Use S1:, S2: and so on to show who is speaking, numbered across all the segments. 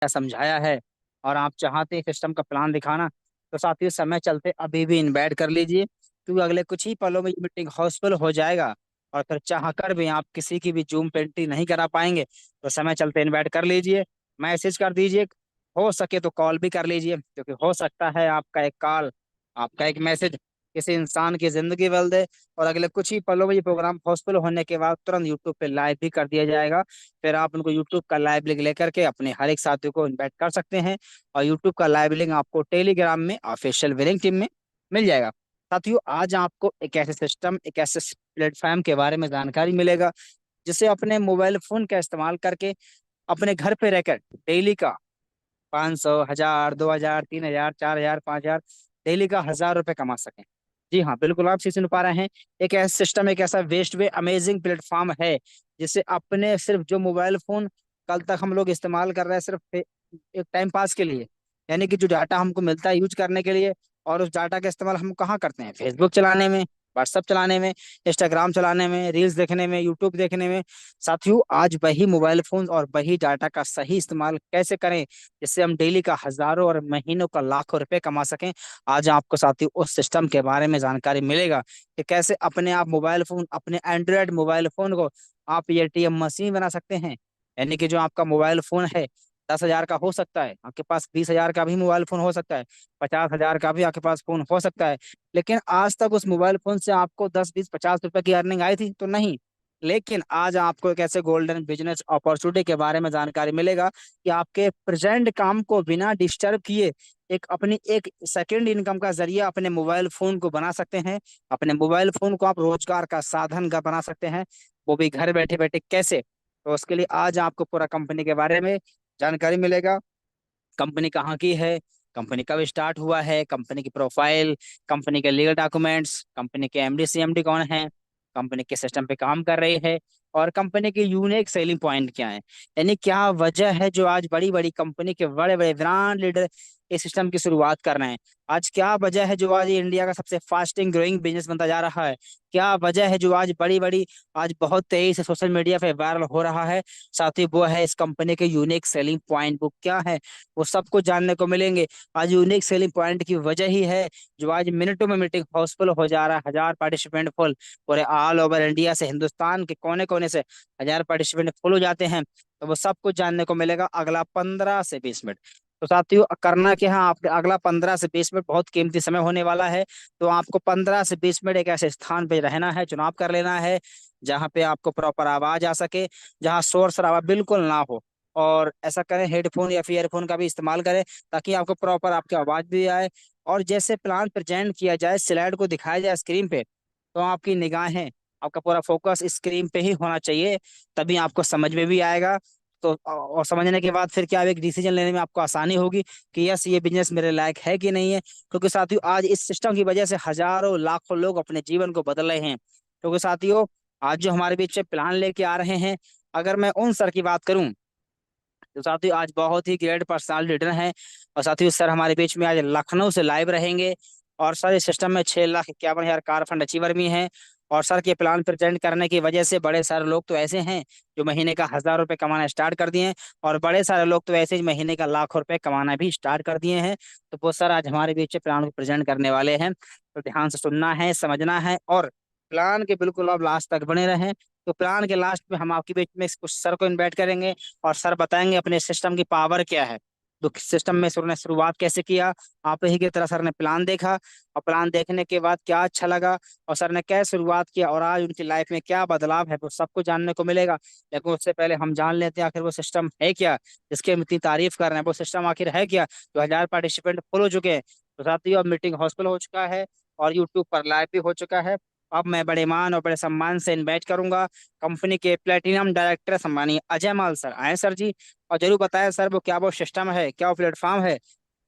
S1: समझाया है और आप चाहते हैं सिस्टम का प्लान दिखाना, तो साथियों समय चलते अभी भी इनवाइट कर लीजिए, क्योंकि अगले कुछ ही पलों में ये मीटिंग हाउसफुल हो जाएगा। और फिर चाह कर भी आप किसी की भी जूम पे एंट्री नहीं करा पाएंगे, तो समय चलते इनवाइट कर लीजिए, मैसेज कर दीजिए, हो सके तो कॉल भी कर लीजिए, क्योंकि हो सकता है आपका एक कॉल, आपका एक मैसेज किसी इंसान की जिंदगी बदल दे। और अगले कुछ ही पलों में ये प्रोग्राम हाउसफुल होने के बाद तुरंत यूट्यूब पे लाइव भी कर दिया जाएगा। फिर आप उनको यूट्यूब का लाइव लिंक लेकर के अपने हर एक साथी को इनवाइट कर सकते हैं, और यूट्यूब का लाइव लिंक आपको टेलीग्राम में ऑफिशियल विनिंग टीम में मिल जाएगा। साथियों आज आपको एक ऐसे सिस्टम, एक ऐसे प्लेटफॉर्म के बारे में जानकारी मिलेगा, जिसे अपने मोबाइल फोन का इस्तेमाल करके अपने घर पे रहकर डेली का 500, 1000, 2000, 3000, 4000, 5000, डेली का 1000 रुपये कमा सकें। जी हाँ, बिल्कुल आप सही सुन पा रहे हैं। एक ऐसा सिस्टम, एक ऐसा वेस्ट वे अमेजिंग प्लेटफॉर्म है, जिसे अपने सिर्फ जो मोबाइल फोन कल तक हम लोग इस्तेमाल कर रहे हैं सिर्फ एक टाइम पास के लिए, यानी कि जो डाटा हमको मिलता है यूज करने के लिए, और उस डाटा का इस्तेमाल हम कहाँ करते हैं? फेसबुक चलाने में, व्हाट्सएप चलाने में, इंस्टाग्राम चलाने में, रील्स देखने में, यूट्यूब देखने में। साथियों आज वही मोबाइल फोन और वही डाटा का सही इस्तेमाल कैसे करें, जिससे हम डेली का हजारों और महीनों का लाखों रुपए कमा सकें, आज आपको साथियों उस सिस्टम के बारे में जानकारी मिलेगा कि कैसे अपने आप मोबाइल फोन, अपने एंड्रॉयड मोबाइल फोन को आप एटीएम मशीन बना सकते हैं। यानी कि जो आपका मोबाइल फोन है 10,000 का हो सकता है, आपके पास 20,000 का भी मोबाइल फोन हो सकता है, 50,000 का भी आपके पास फोन हो सकता है, लेकिन आज तक उस मोबाइल फोन से आपको 10, 20, 50 रुपए की अर्निंग आई थी तो नहीं। लेकिन आज आपको एक ऐसे गोल्डन बिजनेस अपॉर्चुनिटी के बारे में जानकारी मिलेगा कि आपके प्रेजेंट काम को बिना डिस्टर्ब किए एक अपनी एक सेकंड इनकम का जरिया अपने मोबाइल फोन को बना सकते हैं। अपने मोबाइल फोन को आप रोजगार का साधन का बना सकते हैं, वो भी घर बैठे बैठे कैसे। तो उसके लिए आज आपको पूरा कंपनी के बारे में जानकारी मिलेगा। कंपनी कहाँ की है, कंपनी कब स्टार्ट हुआ है, कंपनी की प्रोफाइल, कंपनी के लीगल डॉक्यूमेंट्स, कंपनी के एमडी सीएमडी कौन है, कंपनी के सिस्टम पे काम कर रही है, और कंपनी के यूनिक सेलिंग पॉइंट क्या है। यानी क्या वजह है जो आज बड़ी बड़ी कंपनी के बड़े बड़े ब्रांड लीडर इस सिस्टम की शुरुआत कर रहे हैं। आज क्या वजह है जो आज ये इंडिया का सबसे फास्टिंग ग्रोइंग बिजनेस बनता जा रहा है। क्या वजह है जो आज बड़ी बड़ी, आज बहुत तेजी से सोशल मीडिया पे वायरल हो रहा है। साथ ही वो है इस कंपनी के यूनिक सेलिंग पॉइंट, वो क्या है, वो सबको जानने को मिलेंगे। आज यूनिक सेलिंग पॉइंट की वजह ही है जो आज मिनटों में मीटिंग हाउसफुल हो जा रहा है, 1000 पार्टिसिपेंट फुल, पूरे ऑल ओवर इंडिया से, हिंदुस्तान के कोने कोने से 1000 पार्टिसिपेंट फुल हो जाते हैं। तो वो सब कुछ जानने को मिलेगा अगला 15 से 20 मिनट। तो साथियों करना क्या है, आपके अगला 15 से 20 मिनट बहुत कीमती समय होने वाला है। तो आपको 15 से 20 मिनट एक ऐसे स्थान पे रहना है, चुनाव कर लेना है, जहाँ पे आपको प्रॉपर आवाज आ सके, जहाँ शोर शराबा बिल्कुल ना हो। और ऐसा करें हेडफोन या फिर ईयरफोन का भी इस्तेमाल करें, ताकि आपको प्रॉपर आपकी आवाज भी आए। और जैसे प्लान प्रेजेंट किया जाए, स्लाइड को दिखाया जाए स्क्रीन पे, तो आपकी निगाहें, आपका पूरा फोकस स्क्रीन पे ही होना चाहिए, तभी आपको समझ में भी आएगा। तो और समझने के बाद फिर क्या एक डिसीजन लेने में आपको आसानी होगी कि यस ये बिजनेस मेरे लायक है कि नहीं है। क्योंकि साथियों आज इस सिस्टम की वजह से हजारों लाखों लोग अपने जीवन को बदल रहे हैं। क्योंकि साथियों आज जो हमारे बीच में प्लान लेके आ रहे हैं, अगर मैं उन सर की बात करूं, तो साथियों आज बहुत ही ग्रेट पर्सनल लीडर हैं। और साथियों सर हमारे बीच में आज लखनऊ से लाइव रहेंगे। और सर इस सिस्टम में 6,51,000 कार फंड अचीवर भी हैं। और सर के प्लान प्रेजेंट करने की वजह से बड़े सारे लोग तो ऐसे हैं जो महीने का 1000 रुपये कमाना स्टार्ट कर दिए हैं, और बड़े सारे लोग तो ऐसे ही महीने का लाखों रुपए कमाना भी स्टार्ट कर दिए हैं। तो वो सर आज हमारे बीच में प्लान को प्रेजेंट करने वाले हैं, तो ध्यान से सुनना है, समझना है, और प्लान के बिल्कुल आप लास्ट तक बने रहें। तो प्लान के लास्ट में हम आपके बीच में कुछ सर को इनवाइट करेंगे, और सर बताएंगे अपने सिस्टम की पावर क्या है, तो सिस्टम में सर ने शुरुआत कैसे किया, आप ही की तरह सर ने प्लान देखा, और प्लान देखने के बाद क्या अच्छा लगा, और सर ने कैसे शुरुआत किया, और आज उनकी लाइफ में क्या बदलाव है, वो सबको जानने को मिलेगा। लेकिन उससे पहले हम जान लेते हैं आखिर वो सिस्टम है क्या, जिसकी हम इतनी तारीफ कर रहे हैं, वो सिस्टम आखिर है क्या जो 1000 पार्टिसिपेंट फुल हो चुके हैं। तो साथियों अब मीटिंग हॉस्पिटल हो चुका है, और यूट्यूब पर लाइव भी हो चुका है। अब मैं बड़े मान और बड़े सम्मान से इनवाइट करूंगा कंपनी के प्लेटिनम डायरेक्टर सम्मानीय अजय माल सर, आए सर जी। और जरूर बताएं सर वो क्या, वो सिस्टम है क्या, वो प्लेटफॉर्म है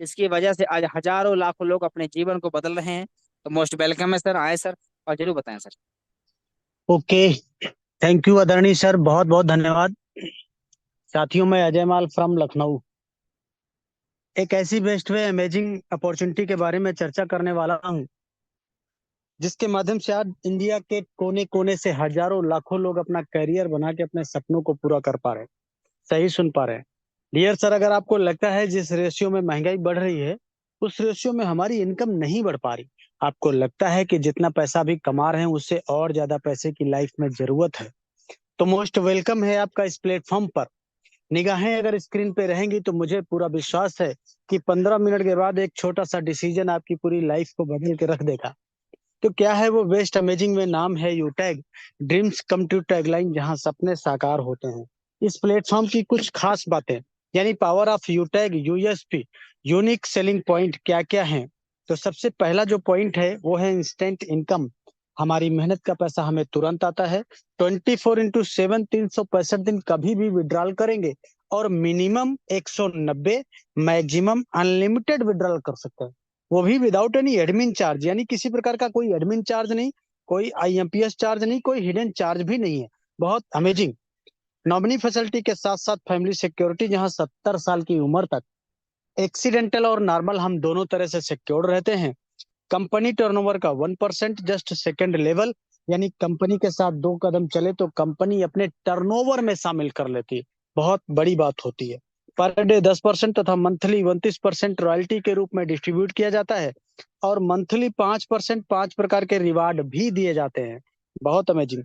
S1: इसकी वजह से आज हजारों लाखों लोग अपने जीवन को बदल रहे हैं। तो मोस्ट वेलकम है सर, आए सर, और जरूर बताएं सर।
S2: ओके। थैंक यू आदरणीय सर, बहुत बहुत धन्यवाद। साथियों, मैं अजय माल फ्रॉम लखनऊ एक ऐसी बेस्ट वे अमेजिंग अपॉर्चुनिटी के बारे में चर्चा करने वाला हूं, जिसके माध्यम से आज इंडिया के कोने कोने से हजारों लाखों लोग अपना करियर बना के अपने सपनों को पूरा कर पा रहे हैं। सही सुन पा रहे हैं। डियर सर, अगर आपको लगता है जिस रेशियो में महंगाई बढ़ रही है उस रेशियो में हमारी इनकम नहीं बढ़ पा रही, आपको लगता है कि जितना पैसा अभी कमा रहे हैं उससे और ज्यादा पैसे की लाइफ में जरूरत है, तो मोस्ट वेलकम है आपका इस प्लेटफॉर्म पर। निगाहें अगर स्क्रीन पे रहेंगी तो मुझे पूरा विश्वास है कि 15 मिनट के बाद एक छोटा सा डिसीजन आपकी पूरी लाइफ को बदल के रख देगा। तो क्या है वो बेस्ट अमेजिंग में नाम है यूटैग, ड्रीम्स कम टू टैगलाइन, जहां सपने साकार होते हैं। इस प्लेटफॉर्म की कुछ खास बातें, यानी पावर ऑफ यूटैग, यूएसपी, यूनिक सेलिंग पॉइंट क्या क्या है। तो सबसे पहला जो पॉइंट है वो है इंस्टेंट इनकम। हमारी मेहनत का पैसा हमें तुरंत आता है। 24x7, 365 दिन कभी भी विड्रॉल करेंगे, और मिनिमम 190, मैक्सिमम अनलिमिटेड विड्रॉल कर सकते हैं, वो भी विदाउट एनी एडमिन चार्ज, यानी किसी प्रकार का कोई एडमिन चार्ज नहीं, कोई आईएमपीएस चार्ज नहीं, कोई हिडन चार्ज भी नहीं है। बहुत अमेजिंग। नॉमिनी फैसिलिटी के साथ साथ फैमिली सिक्योरिटी, जहां 70 साल की उम्र तक एक्सीडेंटल और नॉर्मल हम दोनों तरह से सिक्योर रहते हैं। कंपनी टर्नओवर का 1% जस्ट सेकंड लेवल, यानी कंपनी के साथ 2 कदम चले तो कंपनी अपने टर्नओवर में शामिल कर लेती है, बहुत बड़ी बात होती है। पर डे 10% तथा मंथली 29% रॉयल्टी के रूप में डिस्ट्रीब्यूट किया जाता है, और मंथली 5%, 5 प्रकार के रिवार्ड भी दिए जाते हैं। बहुत अमेजिंग।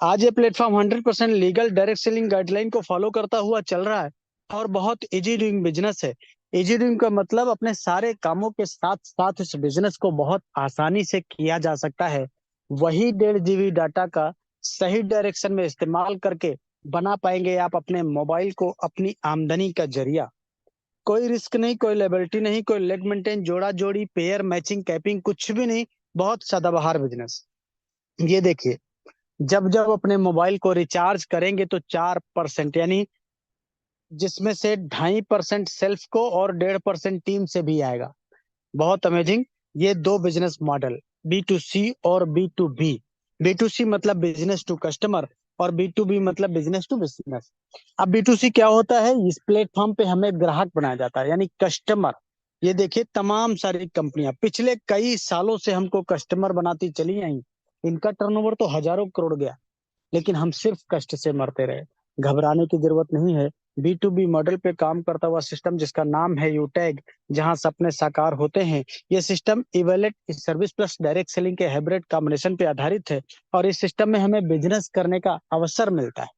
S2: आज ये platform 100% legal direct selling guideline को फॉलो करता हुआ चल रहा है, और बहुत इजी डूइंग बिजनेस है। इजी डूइंग का मतलब अपने सारे कामों के साथ साथ इस बिजनेस को बहुत आसानी से किया जा सकता है। वही 1.5 GB डाटा का सही डायरेक्शन में इस्तेमाल करके बना पाएंगे आप अपने मोबाइल को अपनी आमदनी का जरिया। कोई रिस्क नहीं, कोई लेबिलिटी नहीं, कोई लेग मेंटेन, जोड़ा जोड़ी, पेयर मैचिंग, कैपिंग, कुछ भी नहीं। बहुत सदाबहार बिजनेस। ये देखिए, जब जब अपने मोबाइल को रिचार्ज करेंगे तो 4%, यानी जिसमें से 2.5% सेल्फ को और 1.5% टीम से भी आएगा। बहुत अमेजिंग। ये दो बिजनेस मॉडल, B2C और B2B। B2C मतलब बिजनेस टू कस्टमर, और B2B मतलब बिजनेस टू बिजनेस। अब B2C क्या होता है, इस प्लेटफॉर्म पे हमें ग्राहक बनाया जाता है, यानी कस्टमर। ये देखिए, तमाम सारी कंपनियां पिछले कई सालों से हमको कस्टमर बनाती चली आई। इनका टर्नओवर तो हजारों करोड़ गया, लेकिन हम सिर्फ कष्ट से मरते रहे। घबराने की जरूरत नहीं है। B2B मॉडल पे काम करता हुआ सिस्टम जिसका नाम है यूटैग, जहां सपने साकार होते हैं। ये system evaluate service plus direct selling के हाइब्रिड कॉम्बिनेशन पे आधारित है, और इस सिस्टम में हमें बिजनेस करने का अवसर मिलता है।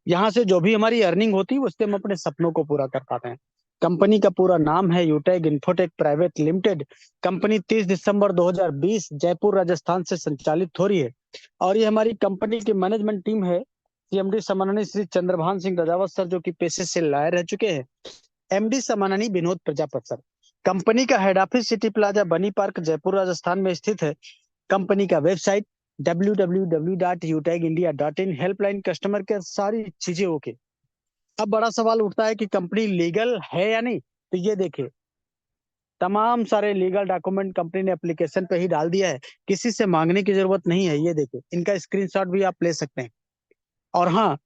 S2: यहाँ से जो भी हमारी अर्निंग होती है उससे हम अपने सपनों को पूरा कर पाते हैं। कंपनी का पूरा नाम है यूटैग इन्फोटेक प्राइवेट लिमिटेड। कंपनी 30 दिसंबर 2020 जयपुर राजस्थान से संचालित हो रही है, और ये हमारी कंपनी की मैनेजमेंट टीम है। सीएमडी सम्माननीय श्री चंद्रभान सिंह रजावत सर, जो कि पेशे से लायर रह चुके हैं। एमडी सम्माननीय विनोद प्रजापत सर। कंपनी का हेड ऑफिस सिटी प्लाजा बनी पार्क जयपुर राजस्थान में स्थित है। कंपनी का website www.utag.india.in, helpline customer care, सारी चीजें ओके। अब बड़ा सवाल उठता है कि कंपनी लीगल है या नहीं। तो ये देखिए, तमाम सारे लीगल डॉक्यूमेंट कंपनी ने एप्लीकेशन पे ही डाल दिया है, किसी से मांगने की जरूरत नहीं है। ये देखिए, इनका स्क्रीनशॉट भी आप ले सकते हैं। और हाँ,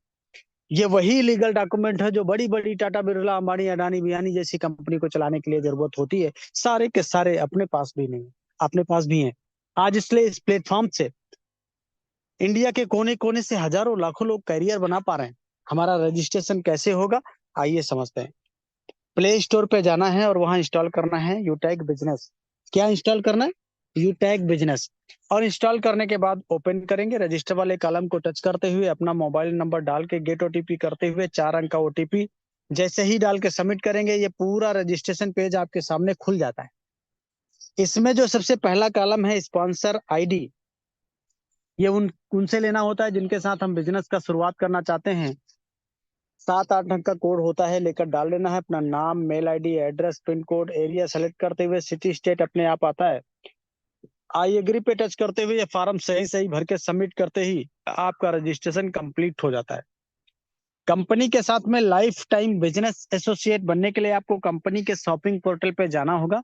S2: ये वही लीगल डॉक्यूमेंट है जो बड़ी बड़ी टाटा बिरला, अंबानी, अडानी, बियानी जैसी कंपनी को चलाने के लिए जरूरत होती है। सारे के सारे अपने पास भी नहीं है, अपने पास भी है। आज इसलिए इस प्लेटफॉर्म से इंडिया के कोने कोने से हजारों लाखों लोग करियर बना पा रहे हैं। हमारा रजिस्ट्रेशन कैसे होगा, आइए समझते हैं। प्ले स्टोर पे जाना है और वहां इंस्टॉल करना है यूटैग बिजनेस। क्या इंस्टॉल करना है? यूटैग बिजनेस। और इंस्टॉल करने के बाद ओपन करेंगे, रजिस्टर वाले कॉलम को टच करते हुए अपना मोबाइल नंबर डाल के गेट ओटीपी करते हुए 4 अंक का ओटीपी जैसे ही डाल के सबमिट करेंगे, ये पूरा रजिस्ट्रेशन पेज आपके सामने खुल जाता है। इसमें जो सबसे पहला कॉलम है स्पॉन्सर आईडी, ये उनसे लेना होता है जिनके साथ हम बिजनेस का शुरुआत करना चाहते हैं। 7-8 अंक का कोड होता है, लेकर डाल लेना है अपना नाम, mail ID, address, pin code, area select करते हुए सिटी स्टेट अपने आप आता है। आई एग्री पे टच करते हुए ये फॉर्म सही सही भर के सबमिट करते ही आपका रजिस्ट्रेशन कंप्लीट हो जाता है। कंपनी के साथ में लाइफ टाइम बिजनेस एसोसिएट बनने के लिए आपको कंपनी के शॉपिंग पोर्टल पे जाना होगा,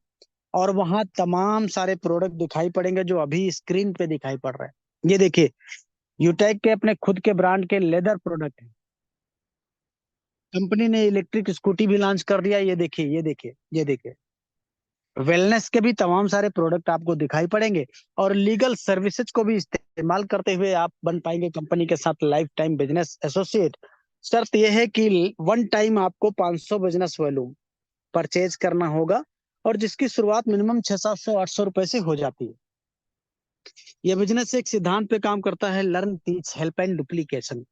S2: और वहां तमाम सारे प्रोडक्ट दिखाई पड़ेंगे जो अभी स्क्रीन पे दिखाई पड़ रहे हैं। ये देखिए, यूटेक के अपने खुद के ब्रांड के लेदर प्रोडक्ट हैं। कंपनी ने इलेक्ट्रिक स्कूटी भी लॉन्च कर दिया। ये देखिए, ये देखिए, ये देखिए, वेलनेस के भी तमाम सारे प्रोडक्ट आपको दिखाई पड़ेंगे, और लीगल सर्विसेज को भी इस्तेमाल करते हुए आप बन पाएंगे कंपनी के साथ लाइफ टाइम बिजनेस एसोसिएट। शर्त यह है कि वन टाइम आपको 500 बिजनेस वॉल्यूम परचेज करना होगा, और जिसकी शुरुआत मिनिमम 600-700-800 रुपए से हो जाती है। यह बिजनेस एक सिद्धांत पे काम करता है, learn teach help and duplication.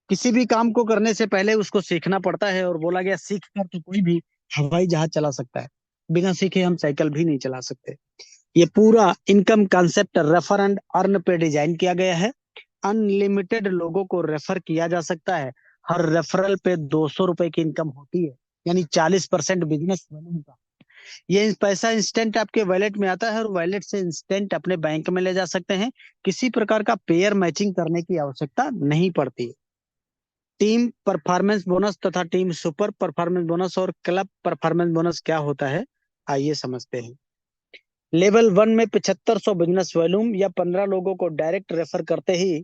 S2: किसी भी काम को करने से पहले उसको सीखना पड़ता है, और बोला गया सीख कर तो कोई भी हवाई जहाज चला सकता है, बिना सीखे हम साइकिल भी नहीं चला सकते। ये पूरा income concept refer and earn पे डिजाइन किया गया है। अनलिमिटेड लोगों को रेफर किया जा सकता है। हर रेफरल पे 200 रुपए की इनकम होती है, यानी 40% बिजनेस वॉल्यूम का। ये पैसा इंस्टेंट आपके वॉलेट में आता है, और वॉलेट से इंस्टेंट अपने बैंक में ले जा सकते हैं। किसी प्रकार का पेयर मैचिंग करने की आवश्यकता नहीं पड़ती। टीम परफॉर्मेंस बोनस तथा टीम सुपर परफॉर्मेंस बोनस और क्लब परफॉर्मेंस बोनस क्या होता है, आइए समझते हैं। लेवल 1 में 7500 बिजनेस वॉल्यूम या 15 लोगों को डायरेक्ट रेफर करते ही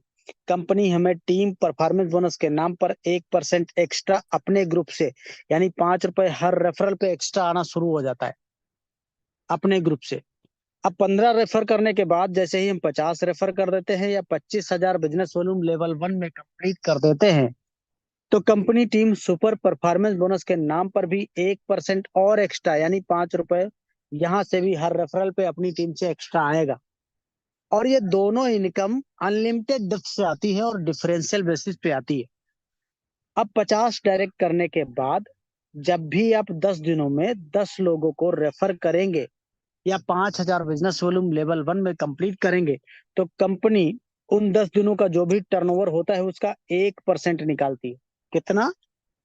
S2: कंपनी हमें टीम परफॉर्मेंस बोनस के नाम पर 1% एक्स्ट्रा अपने ग्रुप से, यानी 5 रुपए हर रेफरल पे एक्स्ट्रा आना शुरू हो जाता है अपने ग्रुप से। अब 15 रेफर करने के बाद जैसे ही हम 50 रेफर कर देते हैं या 25,000 बिजनेस वॉल्यूम लेवल 1 में कंप्लीट कर देते हैं, तो company team super performance bonus के नाम पर भी 1% और एक्स्ट्रा, यानी 5 रुपए यहां से भी हर रेफरल पे अपनी टीम से एक्स्ट्रा आएगा। और ये दोनों इनकम अनलिमिटेड डेप्थ से आती है और डिफरेंशियल बेसिस पे आती है। अब 50 डायरेक्ट करने के बाद जब भी आप 10 दिनों में 10 लोगों को रेफर करेंगे या 5,000 बिजनेस वॉल्यूम लेवल 1 में कंप्लीट करेंगे, तो कंपनी उन 10 दिनों का जो भी टर्नओवर होता है उसका 1% निकालती है। कितना?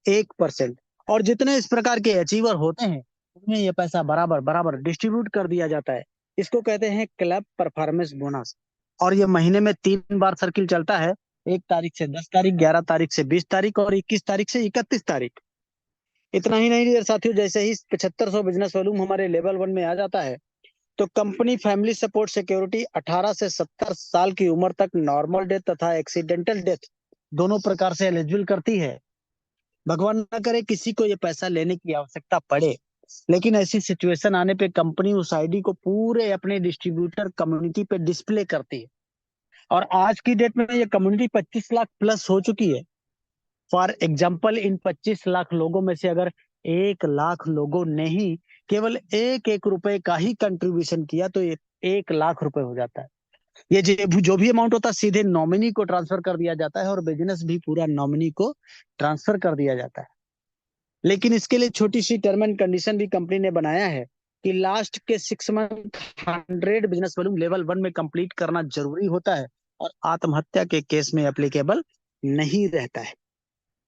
S2: 1%। और जितने इस प्रकार के अचीवर होते हैं उनमें ये पैसा बराबर बराबर डिस्ट्रीब्यूट कर दिया जाता है। इसको कहते हैं क्लब परफॉर्मेंस बोनस। और ये महीने में 3 बार सर्किल चलता है, 1 तारीख से 10 तारीख, 11 तारीख से 20 तारीख और 21 तारीख से 31 तारीख। इतना ही नहीं डियर साथियों, जैसे ही 7500 बिजनेस वॉल्यूम हमारे लेवल 1 में आ जाता है, तो कंपनी फैमिली सपोर्ट सिक्योरिटी 18 से 70 साल की उम्र तक नॉर्मल डेथ तथा एक्सीडेंटल डेथ दोनों प्रकार से एलिजिबल करती है। भगवान ना करे किसी को ये पैसा लेने की आवश्यकता पड़े, लेकिन ऐसी सिचुएशन आने पे कंपनी उस आईडी को पूरे अपने डिस्ट्रीब्यूटर कम्युनिटी पे डिस्प्ले करती है। और आज की डेट में ये कम्युनिटी 25 लाख प्लस हो चुकी है। फॉर एग्जाम्पल, इन 25 लाख लोगों में से अगर 1 लाख लोगों ने ही केवल 1-1 रुपए का ही कंट्रीब्यूशन किया, तो ये 1 लाख रुपए हो जाता है। ये जो भी अमाउंट होता है सीधे नॉमिनी को ट्रांसफर कर दिया जाता है, और बिजनेस भी पूरा नॉमिनी को ट्रांसफर कर दिया जाता है। लेकिन इसके लिए छोटी सी टर्म एंड कंडीशन भी कंपनी ने बनाया है कि लास्ट के 6 मंथ 100 बिजनेस वॉल्यूम लेवल 1 में कंप्लीट करना जरूरी होता है, और आत्महत्या के केस में एप्लीकेबल नहीं रहता है।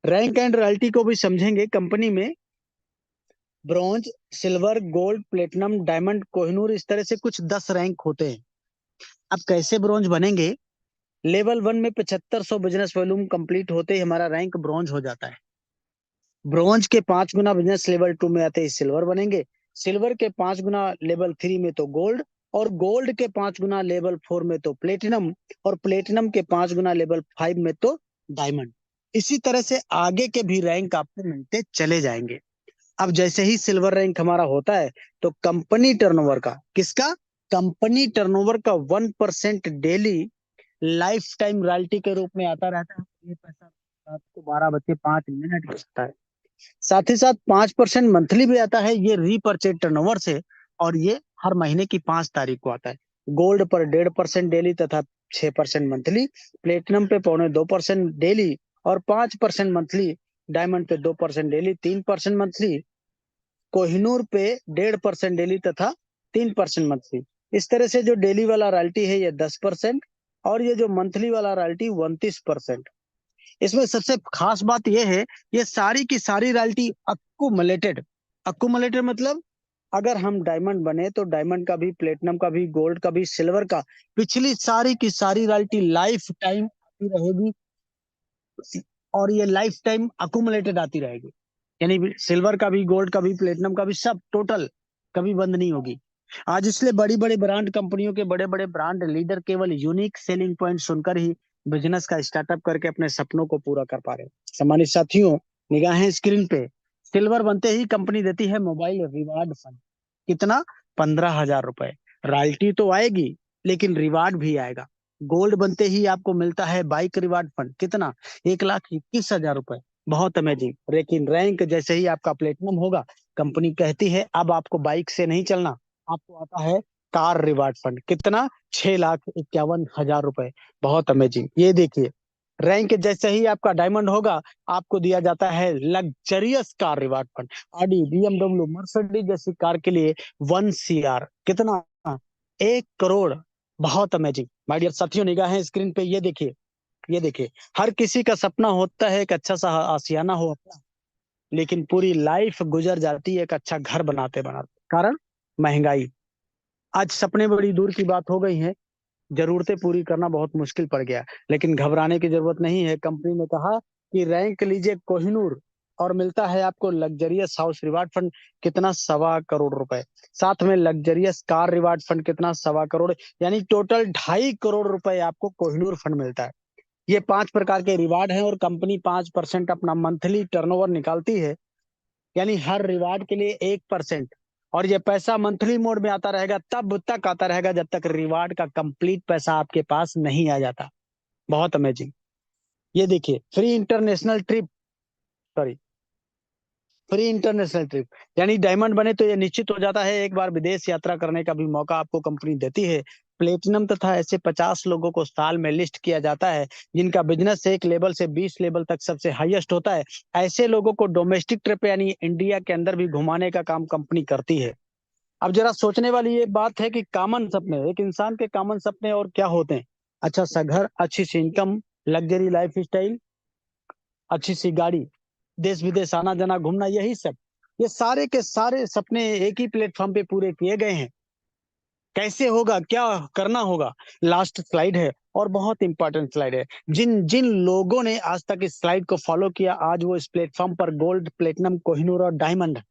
S2: रैंक एंड रॉयल्टी को भी समझेंगे। कंपनी में bronze, silver, gold, platinum, diamond, Kohinoor, इस तरह से कुछ 10 रैंक होते हैं। अब कैसे ब्रॉन्ज बनेंगे? लेवल 1 में 7500 बिजनेस वॉल्यूम कंप्लीट होते ही हमारा रैंक ब्रॉन्ज हो जाता है। ब्रॉन्ज के 5 गुना बिजनेस लेवल 2 में आते ही सिल्वर बनेंगे। सिल्वर के 5 गुना लेवल 3 में तो गोल्ड, और गोल्ड के 5 गुना लेवल 4 में तो प्लेटिनम, और प्लेटिनम के 5 गुना लेवल 5 में तो डायमंड। इसी तरह से आगे के भी रैंक आपको मिलते चले जाएंगे। अब जैसे ही सिल्वर रैंक हमारा होता है, तो कंपनी टर्नओवर का, किसका? कंपनी टर्नओवर का 1% डेली लाइफ टाइम रॉयल्टी के रूप में आता रहता है। ये पैसा रात को 12 बज के 5 मिनट का आता है। साथ ही साथ 5% मंथली भी आता है, ये रीपर्चेज टर्नओवर से। और ये हर महीने की 5 तारीख को आता है। गोल्ड पर 1.5% डेली तथा 6% मंथली, प्लेटिनम पे 2.25% डेली और 5% मंथली, डायमंड पे 2% डेली, 3% मंथली, कोहिनूर पे 1.5% डेली तथा 3% मंथली। इस तरह से जो डेली वाला रॉयल्टी है ये 10%, और ये जो मंथली वाला रॉयल्टी 29%। इसमें सबसे खास बात यह है, ये सारी की सारी रॉयल्टी अक्यूमुलेटेड। अक्यूमुलेटेड मतलब अगर हम डायमंड बने तो डायमंड का भी, प्लेटिनम का भी, गोल्ड का भी, सिल्वर का, पिछली सारी की सारी रॉयल्टी लाइफ टाइम आती रहेगी। और ये लाइफ टाइम अक्यूमुलेटेड आती रहेगी, यानी सिल्वर का भी, गोल्ड का भी, प्लेटिनम का भी, सब टोटल कभी बंद नहीं होगी। आज इसलिए बड़ी बड़ी ब्रांड कंपनियों के बड़े बड़े ब्रांड लीडर केवल यूनिक सेलिंग पॉइंट सुनकर ही बिजनेस का स्टार्टअप करके अपने सपनों को पूरा कर पा रहे हैं। सम्मानित साथियों, निगाहें स्क्रीन पे। सिल्वर बनते ही कंपनी देती है मोबाइल रिवार्ड फंड। कितना? 15,000 रुपए। रॉयल्टी तो आएगी, लेकिन रिवार्ड भी आएगा। गोल्ड बनते ही आपको मिलता है बाइक रिवार्ड फंड, कितना? 1,21,000 रुपए। बहुत अमेजिंग। लेकिन रैंक जैसे ही आपका प्लेटिनम होगा, कंपनी कहती है अब आपको बाइक से नहीं चलना, आपको आता है कार रिवार्ड फंड, कितना? 6,51,000 रुपए। बहुत अमेजिंग। ये देखिए, रैंक जैसे ही आपका डायमंड होगा, आपको दिया जाता है luxurious car reward fund. Audi, BMW, Mercedes जैसी कार के लिए 1 CR, कितना? 1 करोड़। बहुत अमेजिंग। माय डियर साथियों, निगाहें स्क्रीन पे ये देखिए, ये देखिए। हर किसी का सपना होता है एक अच्छा सा आशियाना हो अपना, लेकिन पूरी लाइफ गुजर जाती है एक अच्छा घर बनाते बनाते। कारण? महंगाई। आज सपने बड़ी दूर की बात हो गई हैं, जरूरतें पूरी करना बहुत मुश्किल पड़ गया। लेकिन घबराने की जरूरत नहीं है। कंपनी ने कहा कि रैंक लीजिए कोहिनूर, और मिलता है आपको लग्जरियस हाउस रिवार्ड फंड, कितना? 1.25 करोड़ रुपए। साथ में लग्जरियस कार रिवार्ड फंड, कितना? 1.25 करोड़। यानी टोटल 2.5 करोड़ रुपए आपको कोहिनूर फंड मिलता है। ये 5 प्रकार के रिवार्ड हैं, और कंपनी 5% अपना मंथली टर्नओवर निकालती है। यानी हर रिवार्ड के लिए 1%। और ये पैसा मंथली मोड में आता रहेगा, तब तक आता रहेगा जब तक रिवार्ड का कंप्लीट पैसा आपके पास नहीं आ जाता। बहुत अमेजिंग। ये देखिए, free international trip, sorry, free international trip. यानी डायमंड बने तो ये निश्चित हो जाता है, एक बार विदेश यात्रा करने का भी मौका आपको कंपनी देती है। प्लेटिनम तथा ऐसे 50 लोगों को साल में लिस्ट किया जाता है, जिनका बिजनेस एक लेवल से 20 लेवल तक सबसे हाईएस्ट होता है। ऐसे लोगों को डोमेस्टिक ट्रिप यानी इंडिया के अंदर भी घुमाने का काम कंपनी करती है। अब जरा सोचने वाली ये बात है कि कॉमन सपने, एक इंसान के कॉमन सपने और क्या होते हैं? अच्छा सा घर, अच्छी सी इनकम, लग्जरी लाइफ स्टाइल, अच्छी सी गाड़ी, देश विदेश आना जाना घूमना, यही सब। ये सारे के सारे सपने एक ही प्लेटफॉर्म पे पूरे किए गए हैं। कैसे होगा, क्या करना होगा? लास्ट स्लाइड है, और बहुत इंपॉर्टेंट स्लाइड है। जिन जिन लोगों ने आज तक इस स्लाइड को फॉलो किया, आज वो इस प्लेटफॉर्म पर गोल्ड, प्लेटिनम, कोहिनूर और डायमंड।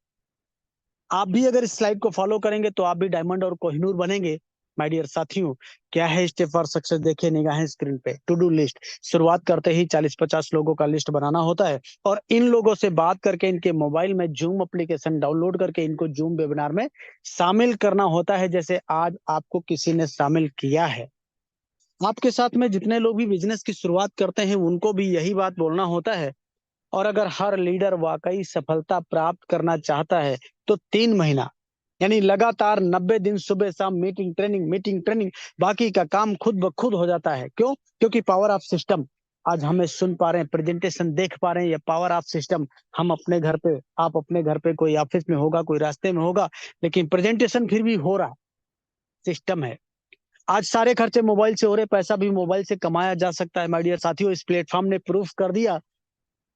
S2: आप भी अगर इस स्लाइड को फॉलो करेंगे तो आप भी डायमंड और कोहिनूर बनेंगे। माय डियर साथियों, क्या है स्टेप फॉर सक्सेस? देखिए निगाहें स्क्रीन पे, टू डू लिस्ट। शुरुआत करते ही 40-50 लोगों का लिस्ट बनाना होता है, और इन लोगों से बात करके इनके मोबाइल में जूम एप्लीकेशन डाउनलोड करके इनको जूम वेबिनार में शामिल करना होता है, जैसे आज आपको किसी ने शामिल किया है। आपके साथ में जितने लोग भी बिजनेस की शुरुआत करते हैं, उनको भी यही बात बोलना होता है। और अगर हर लीडर वाकई सफलता प्राप्त करना चाहता है, तो 3 महीना यानी लगातार 90 दिन सुबह शाम मीटिंग ट्रेनिंग, बाकी का काम खुद ब खुद हो जाता है। क्यों? क्योंकि पावर ऑफ सिस्टम। आज हमें सुन पा रहे हैं, प्रेजेंटेशन देख पा रहे हैं, ये पावर ऑफ सिस्टम। हम अपने घर पे, आप अपने घर पे, कोई ऑफिस में होगा, कोई रास्ते में होगा, लेकिन प्रेजेंटेशन फिर भी हो रहा है। सिस्टम है। आज सारे खर्चे मोबाइल से हो रहे, पैसा भी मोबाइल से कमाया जा सकता है। माय डियर साथियों, इस प्लेटफॉर्म ने प्रूफ कर दिया।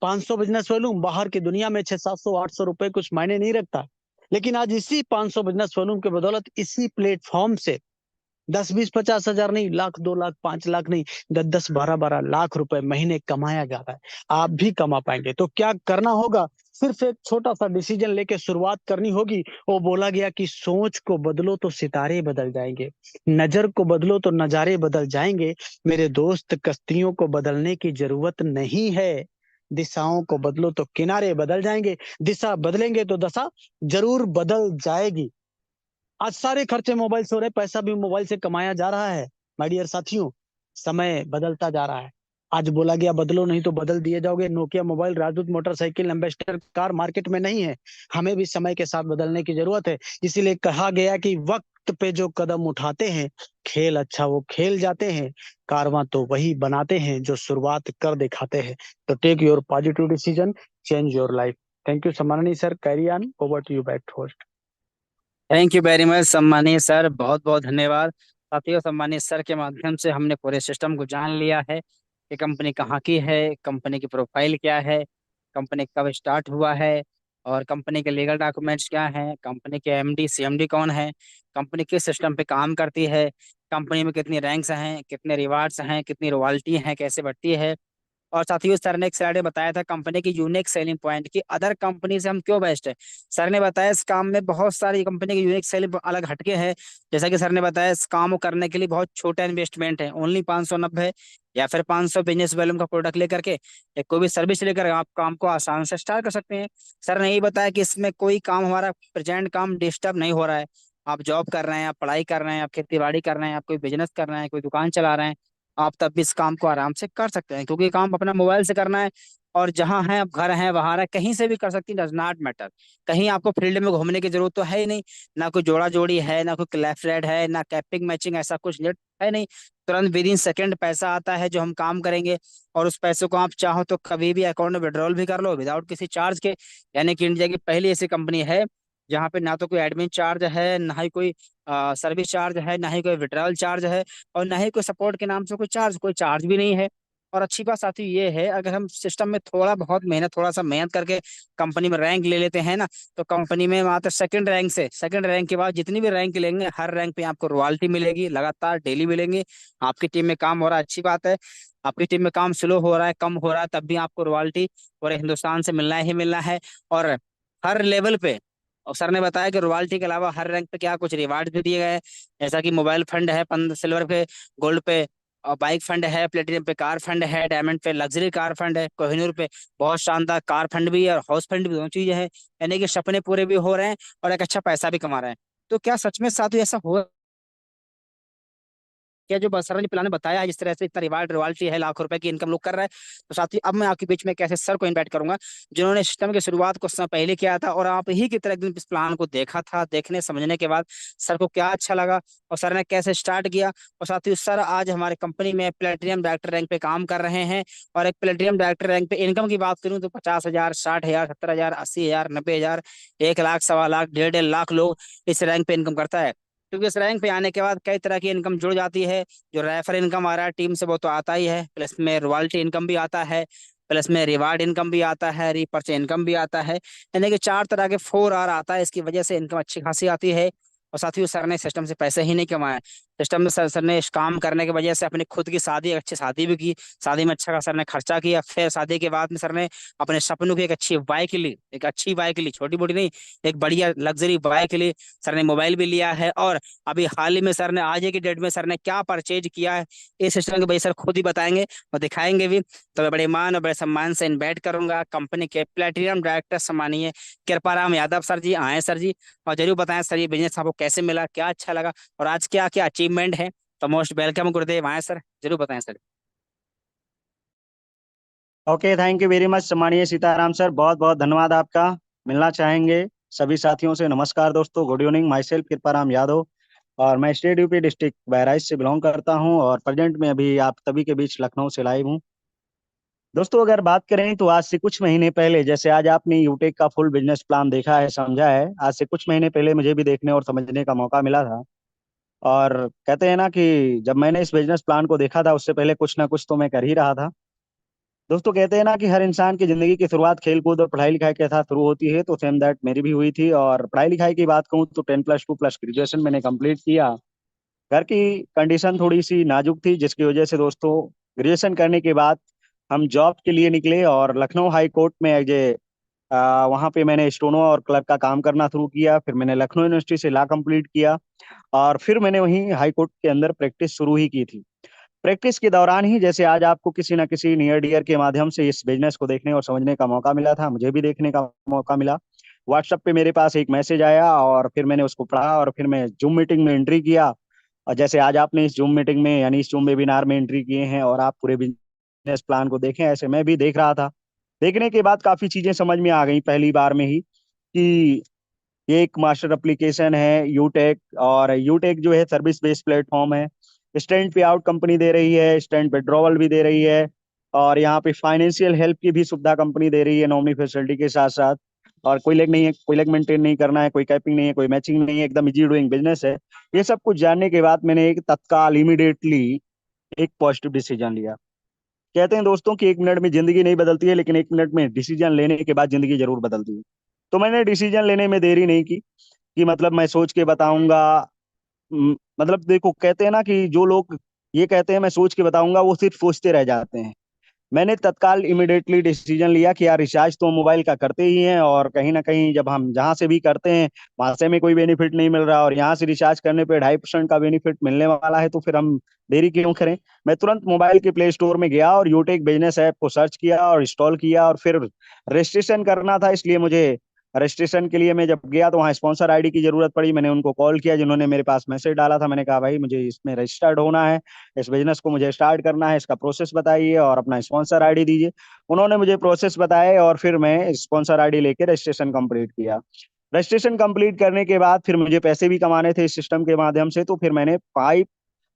S2: 500 बिजनेस वॉल्यूम बाहर की दुनिया में 600-700-800 रुपए कुछ मायने नहीं रखता। लेकिन आज इसी 500 बिजनेस वॉल्यूम के बदौलत, इसी प्लेटफॉर्म से 10-20-50 हजार नहीं, लाख, 2 लाख, 5 लाख नहीं, 10-10, 12-12 लाख रुपए महीने कमाया जाता है। आप भी कमा पाएंगे। तो क्या करना होगा? सिर्फ एक छोटा सा डिसीजन लेके शुरुआत करनी होगी। वो बोला गया कि सोच को बदलो तो सितारे बदल जाएंगे, नजर को बदलो तो नजारे बदल जाएंगे। मेरे दोस्त, कश्तियों को बदलने की जरूरत नहीं है, दिशाओं को बदलो तो किनारे बदल जाएंगे। दिशा बदलेंगे तो दशा जरूर बदल जाएगी। आज सारे खर्चे मोबाइल से हो रहे, पैसा भी मोबाइल से कमाया जा रहा है। माय डियर साथियों, समय बदलता जा रहा है। आज बोला गया बदलो नहीं तो बदल दिए जाओगे। नोकिया मोबाइल, राजदूत मोटरसाइकिल, एम्बेसडर कार मार्केट में नहीं है। हमें भी समय के साथ बदलने की जरूरत है। इसीलिए कहा गया कि वक्त पे जो कदम उठाते हैं, खेल अच्छा वो खेल जाते हैं, कारवां तो वही बनाते हैं जो शुरुआत कर दिखाते हैं। तो take your positive decision, change your life. Thank you सम्माननीय sir, carry on, over to you back host.
S1: Thank you very much सम्मानीय सर, बहुत बहुत धन्यवाद। साथियों, सम्मानीय सर के माध्यम से हमने पूरे सिस्टम को जान लिया है कि कंपनी कहाँ की है, कंपनी की प्रोफाइल क्या है, कंपनी कब स्टार्ट हुआ है, और कंपनी के लीगल डॉक्यूमेंट्स क्या हैं, कंपनी के एमडी सीएमडी कौन है, कंपनी किस सिस्टम पे काम करती है, कंपनी में कितनी रैंक्स हैं, कितने रिवार्ड्स हैं, कितनी रॉयल्टी हैं, कैसे बढ़ती है। और साथियों, सर ने एक स्लाइड में बताया था कंपनी की यूनिक सेलिंग पॉइंट की अदर कंपनी से हम क्यों बेस्ट है। सर ने बताया इस काम में बहुत सारी कंपनी की यूनिक सेलिंग अलग हटके है। जैसा कि सर ने बताया, इस काम को करने के लिए बहुत छोटा इन्वेस्टमेंट है, ओनली 590 या फिर 500 बिजनेस वैल्यूम का प्रोडक्ट लेकर के या कोई भी सर्विस लेकर आप काम को आसान से स्टार्ट कर सकते हैं। सर ने यही बताया कि इसमें कोई काम, हमारा प्रेजेंट काम डिस्टर्ब नहीं हो रहा है। आप जॉब कर रहे हैं, आप पढ़ाई कर रहे हैं, आप खेती बाड़ी कर रहे हैं, आप कोई बिजनेस कर रहे हैं, कोई दुकान चला रहे हैं, आप तब भी इस काम को आराम से कर सकते हैं, क्योंकि काम अपना मोबाइल से करना है। और जहां है आप, घर है वहां है, कहीं से भी कर सकती, डज नॉट मैटर। कहीं आपको फील्ड में घूमने की जरूरत तो है ही नहीं। ना कोई जोड़ा जोड़ी है, ना कोई लेफ्ट राइट है, ना कैपिंग मैचिंग, ऐसा कुछ नेट है नहीं। तुरंत विद इन सेकेंड पैसा आता है जो हम काम करेंगे। और उस पैसे को आप चाहो तो कभी भी अकाउंट में विड्रॉल भी कर लो विदाउट किसी चार्ज के। यानी कि इंडिया की पहली ऐसी कंपनी है जहाँ पे ना तो कोई एडमिन चार्ज है, ना ही कोई सर्विस चार्ज है, ना ही कोई विड्रॉल चार्ज है, और ना ही कोई सपोर्ट के नाम से कोई चार्ज भी नहीं है। और अच्छी बात साथी ये है, अगर हम सिस्टम में थोड़ा सा मेहनत करके कंपनी में रैंक ले लेते हैं ना, तो कंपनी में मात्र सेकंड रैंक के बाद जितनी भी रैंक लेंगे, हर रैंक पे आपको रॉयल्टी मिलेगी, लगातार डेली मिलेंगी। आपकी टीम में काम हो रहा है, अच्छी बात है। आपकी टीम में काम स्लो हो रहा है, कम हो रहा है, तब भी आपको रॉयल्टी पूरे हिंदुस्तान से मिलना ही मिलना है। और हर लेवल पे। और सर ने बताया कि रॉयल्टी के अलावा हर रैंक पे क्या कुछ रिवार्ड भी दिए गए हैं। जैसा कि मोबाइल फंड है 15 सिल्वर पे, गोल्ड पे, और बाइक फंड है, प्लेटिनम पे कार फंड है, डायमंड पे लग्जरी कार फंड है, कोहिनूर पे बहुत शानदार कार फंड भी है, और हाउस फंड भी, दोनों चीजें हैं। यानी कि सपने पूरे भी हो रहे हैं और एक अच्छा पैसा भी कमा रहे हैं। तो क्या सच में साथी ऐसा हो, क्या जो सर ने प्लान में बताया है, जिस तरह से इतना रिवार्ड रॉयल्टी है, लाखों रुपए की इनकम लोग कर रहा है। तो साथी अब मैं आपके बीच में कैसे सर को इनवाइट करूंगा, जिन्होंने सिस्टम की शुरुआत कुछ समय पहले किया था, और आप ही की तरह एकदम इस प्लान को देखा था। देखने समझने के बाद सर को क्या अच्छा लगा, और सर ने कैसे स्टार्ट किया। और साथ ही सर आज हमारे कंपनी में प्लेटिनियम डायरेक्टर रैंक पे काम कर रहे हैं। और एक प्लेटिनियम डायरेक्टर रैंक पे इनकम की बात करूं तो 50,000, 60,000, 70,000, 80,000, 90,000, 1 लाख, 1.25 लाख, 1.5 लाख लोग इस रैंक पे इनकम करता है। क्योंकि इस रैंक पे आने के बाद कई तरह की इनकम जुड़ जाती है। जो रेफर इनकम आ रहा है टीम से वो तो आता ही है, प्लस में रॉयल्टी इनकम भी आता है, प्लस में रिवार्ड इनकम भी आता है, रीपर्चेज इनकम भी आता है। यानी कि 4 तरह के 4 R आता है, इसकी वजह से इनकम अच्छी खासी आती है। और साथ ही सर ने सिस्टम से पैसे ही नहीं कमाए। सिस्टम में सर ने इस काम करने की वजह से अपनी खुद की शादी, एक अच्छी शादी भी की। शादी में अच्छा खासा सर ने खर्चा किया। फिर शादी के बाद में सर ने अपने सपनों की एक अच्छी बाइक ली, एक अच्छी बाइक ली, छोटी मोटी नहीं, एक बढ़िया लग्जरी बाइक ली। सर ने मोबाइल भी लिया है। और अभी हाल ही में सर ने, आज ही की डेट में सर ने क्या परचेज किया है, इस सिस्टम के भाई सर खुद ही बताएंगे और दिखाएंगे भी। तो मैं बड़े मान और बड़े सम्मान से इनवाइट करूंगा कंपनी के प्लेटिनम डायरेक्टर सम्मानीय कृपाराम यादव सर जी, आए सर जी। और जरूर बताएं सर ये बिजनेस आपको कैसे मिला, क्या अच्छा लगा, और आज क्या क्या अचीवमेंट है। तो मोस्ट वेलकम गुरुदेव, आए सर, जरूर बताएं sir.
S3: Okay, thank you very much माननीय सीताराम सर, बहुत बहुत धन्यवाद आपका। मिलना चाहेंगे सभी साथियों से। नमस्कार दोस्तों, good evening. My self Kriparam Yadav, और मैं स्टेट यूपी डिस्ट्रिक्ट बहराइच से बिलोंग करता हूं, और प्रेजेंट में अभी आप सभी के बीच लखनऊ से लाइव हूं। दोस्तों, अगर बात करें तो आज से कुछ महीने पहले, जैसे आज आपने यूटेक का फुल बिजनेस प्लान देखा है, समझा है, आज से कुछ महीने पहले मुझे भी देखने और समझने का मौका मिला था। और कहते हैं ना कि जब मैंने इस बिजनेस प्लान को देखा था, उससे पहले कुछ ना कुछ तो मैं कर ही रहा था। दोस्तों, कहते हैं ना कि हर इंसान की जिंदगी की शुरुआत खेल कूद और पढ़ाई लिखाई के साथ शुरू होती है, तो सेम दैट मेरी भी हुई थी। और पढ़ाई लिखाई की बात कहूँ तो 10+2+ ग्रेजुएशन मैंने कंप्लीट किया। घर की कंडीशन थोड़ी सी नाजुक थी, जिसकी वजह से दोस्तों ग्रेजुएशन करने के बाद हम जॉब के लिए निकले, और लखनऊ हाई कोर्ट में एज ए वहाँ पे मैंने स्टोनो और क्लर्क का काम करना शुरू किया। फिर मैंने लखनऊ यूनिवर्सिटी से लॉ कंप्लीट किया, और फिर मैंने वहीं हाई कोर्ट के अंदर प्रैक्टिस शुरू ही की थी। प्रैक्टिस के दौरान ही, जैसे आज आपको किसी न किसी नियर डियर के माध्यम से इस बिजनेस को देखने और समझने का मौका मिला था, मुझे भी देखने का मौका मिला। व्हाट्सएप पे मेरे पास एक मैसेज आया, और फिर मैंने उसको पढ़ा, और फिर मैं जूम मीटिंग में एंट्री किया। और जैसे आज आपने इस जूम मीटिंग में, यानी इस जूम वेबिनार में एंट्री किए हैं, और आप पूरे बिजनेस प्लान को देखें, ऐसे मैं भी देख रहा था। देखने के बाद काफी चीजें समझ में आ गई पहली बार में ही, कि ये एक मास्टर एप्लीकेशन है यूटेक, और यूटेक जो है सर्विस बेस्ड प्लेटफॉर्म है। स्टैंड पे आउट कंपनी दे रही है, स्टैंड पे ड्रॉवल भी दे रही है, और यहाँ पे फाइनेंशियल हेल्प की भी सुविधा कंपनी दे रही है नॉमिनी फैसिलिटी के साथ साथ। और कोई लेग नहीं है, कोई लेग मेंटेन नहीं करना है, कोई कैपिंग नहीं है, कोई मैचिंग नहीं है, एकदम इजी डूइंग बिजनेस है। ये सब कुछ जानने के बाद मैंने एक तत्काल इमीडिएटली एक पॉजिटिव डिसीजन लिया। कहते हैं दोस्तों कि 1 मिनट में जिंदगी नहीं बदलती है, लेकिन 1 मिनट में डिसीजन लेने के बाद जिंदगी जरूर बदलती है। तो मैंने डिसीजन लेने में देरी नहीं की, कि मतलब मैं सोच के बताऊंगा। मतलब देखो, कहते हैं ना कि जो लोग ये कहते हैं मैं सोच के बताऊंगा, वो सिर्फ सोचते रह जाते हैं। मैंने तत्काल इमिडिएटली डिसीजन लिया कि यार रिचार्ज तो मोबाइल का करते ही हैं, और कहीं ना कहीं जब हम जहां से भी करते हैं वहां से हमें कोई बेनिफिट नहीं मिल रहा, और यहाँ से रिचार्ज करने पे 2.5% का बेनिफिट मिलने वाला है, तो फिर हम देरी क्यों करें। मैं तुरंत मोबाइल के प्ले स्टोर में गया और यूटेक बिजनेस ऐप को सर्च किया और इंस्टॉल किया, और फिर रजिस्ट्रेशन करना था, इसलिए मुझे रजिस्ट्रेशन के लिए मैं जब गया तो वहाँ स्पॉन्सर आईडी की जरूरत पड़ी। मैंने उनको कॉल किया, जिन्होंने मेरे पास मैसेज डाला था। मैंने कहा भाई मुझे इसमें रजिस्टर्ड होना है, इस बिजनेस को मुझे स्टार्ट करना है, इसका प्रोसेस बताइए और अपना स्पॉन्सर आईडी दीजिए। उन्होंने मुझे प्रोसेस बताए और फिर मैं स्पॉन्सर आईडी लेके रजिस्ट्रेशन कंप्लीट किया। रजिस्ट्रेशन कंप्लीट करने के बाद फिर मुझे पैसे भी कमाने थे इस सिस्टम के माध्यम से, तो फिर मैंने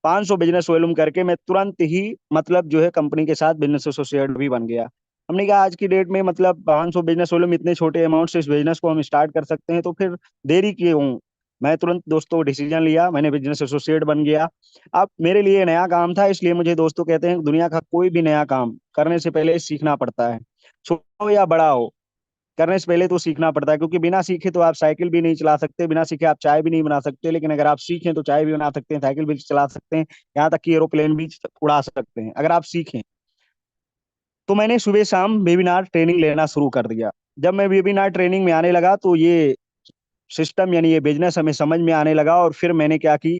S3: 500 बिजनेस वॉल्यूम करके मैं तुरंत ही मतलब जो है कंपनी के साथ बिजनेस एसोसिएट भी बन गया। हमने कहा आज की डेट में मतलब 500 बिजनेस वॉल्यूम इतने छोटे अमाउंट से इस बिजनेस को हम स्टार्ट कर सकते हैं, तो फिर देरी क्यों। मैं तुरंत दोस्तों डिसीजन लिया, मैंने बिजनेस एसोसिएट बन गया। अब मेरे लिए नया काम था, इसलिए मुझे दोस्तों कहते हैं दुनिया का कोई भी नया काम करने से पहले सीखना पड़ता है, छोटा हो या बड़ा हो, करने से पहले तो सीखना पड़ता है। क्योंकि बिना सीखे तो आप साइकिल भी नहीं चला सकते, बिना सीखे आप चाय भी नहीं बना सकते, लेकिन अगर आप सीखें तो चाय भी बना सकते हैं, साइकिल भी चला सकते हैं, यहाँ तक कि एरोप्लेन भी उड़ा सकते हैं अगर आप सीखें। तो मैंने सुबह शाम वेबिनार ट्रेनिंग लेना शुरू कर दिया। जब मैं वेबिनार ट्रेनिंग में आने लगा तो ये सिस्टम यानी ये बिजनेस हमें समझ में आने लगा। और फिर मैंने क्या की,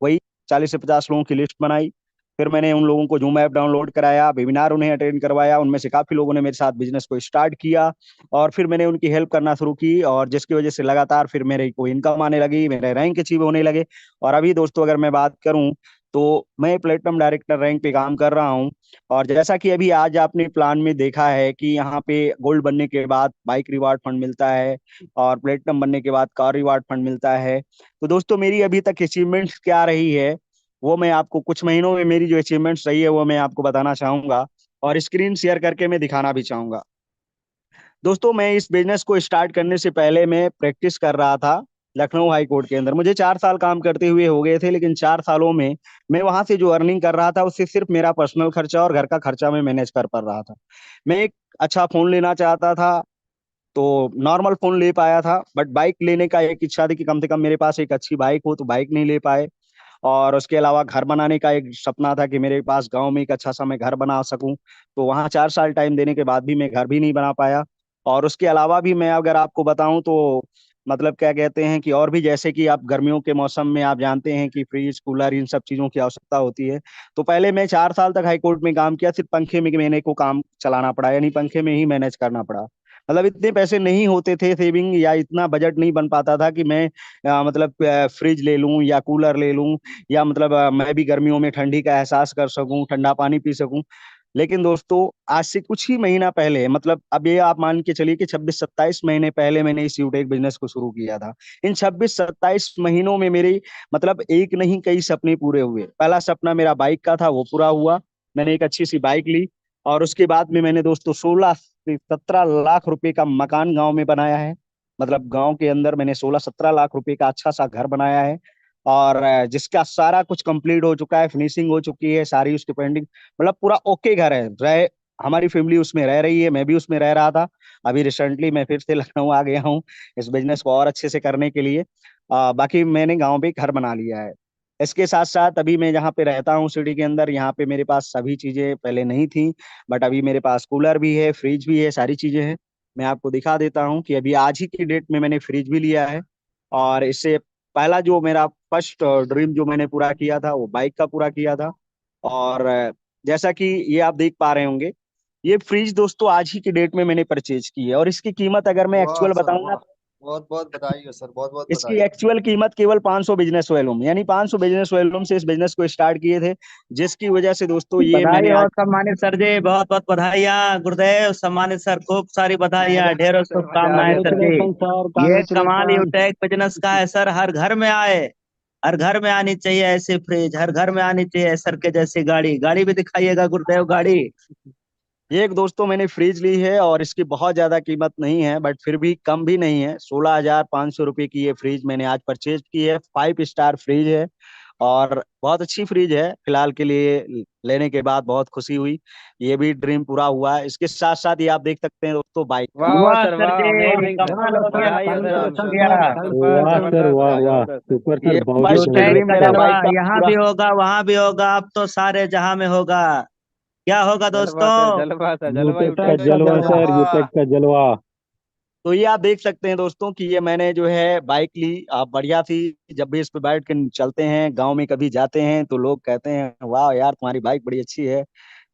S3: वही 40 से 50 लोगों की लिस्ट बनाई। फिर मैंने उन लोगों को जूम ऐप डाउनलोड कराया, वेबिनार उन्हें अटेंड करवाया, उनमें से काफी लोगों ने मेरे साथ बिजनेस को स्टार्ट किया और फिर मैंने उनकी हेल्प करना शुरू की, और जिसकी वजह से लगातार फिर मेरे को इनकम आने लगी, मेरे रैंक अचीव होने लगे। और अभी दोस्तों अगर मैं बात करूं तो मैं प्लेटिनम डायरेक्टर रैंक पे काम कर रहा हूं। और जैसा कि अभी आज आपने प्लान में देखा है कि यहाँ पे गोल्ड बनने के बाद बाइक रिवार्ड फंड मिलता है और प्लेटिनम बनने के बाद कार रिवार्ड फंड मिलता है। तो दोस्तों मेरी अभी तक अचीवमेंट्स क्या रही है, वो मैं आपको कुछ महीनों में मेरी जो अचीवमेंट्स रही है वो मैं आपको बताना चाहूंगा, और स्क्रीन शेयर करके मैं दिखाना भी चाहूंगा। दोस्तों मैं इस बिजनेस को स्टार्ट करने से पहले मैं प्रैक्टिस कर रहा था लखनऊ हाई कोर्ट के अंदर। मुझे 4 साल काम करते हुए हो गए थे, लेकिन 4 सालों में मैं वहां से जो अर्निंग कर रहा था उससे सिर्फ मेरा पर्सनल खर्चा और घर का खर्चा मैं मैनेज कर पा रहा था। मैं एक अच्छा फोन लेना चाहता था तो नॉर्मल फोन ले पाया था, बट बाइक लेने का एक इच्छा थी कि कम से कम मेरे पास एक अच्छी बाइक हो, तो बाइक नहीं ले पाए। और उसके अलावा घर बनाने का एक सपना था कि मेरे पास गांव में एक अच्छा सा मैं घर बना सकूं, तो वहां 4 साल टाइम देने के बाद भी मैं घर भी नहीं बना पाया। और उसके अलावा भी मैं अगर आपको बताऊं तो मतलब क्या कहते हैं कि और भी, जैसे कि आप गर्मियों के मौसम में आप जानते हैं कि फ्रिज कूलर इन सब चीजों की आवश्यकता होती है। तो पहले मैं 4 साल तक हाई कोर्ट में काम किया, सिर्फ पंखे में मेरे को काम चलाना पड़ा, यानी पंखे में ही मैनेज करना पड़ा। मतलब इतने पैसे नहीं होते थे सेविंग, या इतना बजट नहीं बन पाता था कि मैं मतलब फ्रिज ले लूं या कूलर ले लूं, या मतलब मैं भी गर्मियों में ठंडी का एहसास कर सकूं, ठंडा पानी पी सकूं। लेकिन दोस्तों आज से कुछ ही महीना पहले, मतलब अब ये आप मान के चलिए कि 26-27 महीने पहले मैंने इस यूटेक बिजनेस को शुरू किया था। इन 26-27 महीनों में मेरे मतलब एक नहीं कई सपने पूरे हुए। पहला सपना मेरा बाइक का था, वो पूरा हुआ, मैंने एक अच्छी सी बाइक ली। और उसके बाद में मैंने दोस्तों 16 से 17 लाख रुपए का मकान गांव में बनाया है। मतलब गांव के अंदर मैंने 16-17 लाख रुपए का अच्छा सा घर बनाया है। और जिसका सारा कुछ कंप्लीट हो चुका है, फिनिशिंग हो चुकी है सारी उसकी पेंडिंग, मतलब पूरा ओके घर है। रह हमारी फैमिली उसमें रह रही है, मैं भी उसमें रह रहा था। अभी रिसेंटली मैं फिर से लखनऊ आ गया हूँ इस बिजनेस को और अच्छे से करने के लिए। बाकी मैंने गांव में घर बना लिया है। इसके साथ साथ अभी मैं जहाँ पे रहता हूँ सिटी के अंदर, यहाँ पे मेरे पास सभी चीजें पहले नहीं थी, बट अभी मेरे पास कूलर भी है, फ्रिज भी है, सारी चीजें हैं। मैं आपको दिखा देता हूँ कि अभी आज ही की डेट में मैंने फ्रिज भी लिया है। और इससे पहला जो मेरा फर्स्ट ड्रीम जो मैंने पूरा किया था वो बाइक का पूरा किया था। और जैसा कि ये आप देख पा रहे होंगे, ये फ्रिज दोस्तों आज ही की डेट में मैंने परचेज की है। और इसकी कीमत अगर मैं
S4: वाह
S3: एक्चुअल
S4: सर
S3: बताऊं ना,
S4: वाह, बहुत बहुत बधाई हो सर, बहुत बहुत
S3: इसकी
S4: बधाई।
S3: एक्चुअल कीमत केवल 500 बिजनेस वॉल्यूम, यानी 500 बिजनेस वॉल्यूम से इस बिजनेस को स्टार्ट किए थे, जिसकी वजह से दोस्तों ये
S5: बधाई
S3: मैंने
S5: हो
S3: आज
S5: सम्मानित सर जी, बहुत बहुत बधाइयाँ गुरुदेव। सम्मानित सर, खूब सारी बधाइयाँ, ढेरों
S1: मजा आ
S5: शुभकामनाएं
S1: गया
S5: सर
S1: सर।
S5: जी।
S2: कांग्रेचुलेशन सर,
S5: ये कमाल
S2: कांग्रेचुलेशन।
S5: यूटेक बिजनेस का है सर, हर घर में आए, हर घर में आनी चाहिए ऐसी फ्रिज, हर घर में आनी चाहिए सर के जैसी गाड़ी। गाड़ी भी दिखाइएगा गुरुदेव, गाड़ी।
S3: ये एक दोस्तों मैंने फ्रिज ली है, और इसकी बहुत ज्यादा कीमत नहीं है, बट फिर भी कम भी नहीं है। 16,500 रुपए की ये फ्रिज मैंने आज परचेज की है। 5 स्टार फ्रिज है और बहुत अच्छी फ्रिज है। फिलहाल के लिए लेने के बाद बहुत खुशी हुई, ये भी ड्रीम पूरा हुआ है। इसके साथ साथ ये आप देख सकते हैं दोस्तों बाइक का।
S1: वाह
S5: वाह
S1: सर
S5: सर
S1: वाह,
S5: जी,
S1: अमेजिंग सर।
S5: कमाल हो गया,
S1: बधाई हो सर
S5: कमाल
S1: आपको।
S2: कांग्रेचुलेशन
S5: हो गया।
S2: Sir,
S1: super
S2: congratulation.
S6: वाह सर, वाह
S1: जबरदस्त
S6: वाह,
S1: जबरदस्त।
S6: सुपर
S3: ये
S6: सर, बहुत बहुत
S3: फर्स्ट
S5: यूटेक
S3: ड्रीम
S5: का
S3: मेरा
S6: धन्यवाद।
S5: जलवा
S3: बाइक का
S5: यहाँ
S3: पूरा।
S5: भी होगा, वहां भी होगा, अब तो सारे जहां में होगा। क्या होगा
S1: जलवा सर,
S5: दोस्तों?
S1: जलवा सर, जलवा
S6: यूटेक का
S1: यूटेक
S2: यूटेक का
S1: सर।
S6: जलवा
S2: जलवा।
S6: सर, यूटेक का जलवा।
S3: तो ये आप देख सकते हैं दोस्तों कि ये मैंने जो है बाइक ली, आप बढ़िया थी। जब भी इस पे बैठ के चलते हैं, गांव में कभी जाते हैं, तो लोग कहते हैं वाह यार तुम्हारी बाइक बड़ी अच्छी है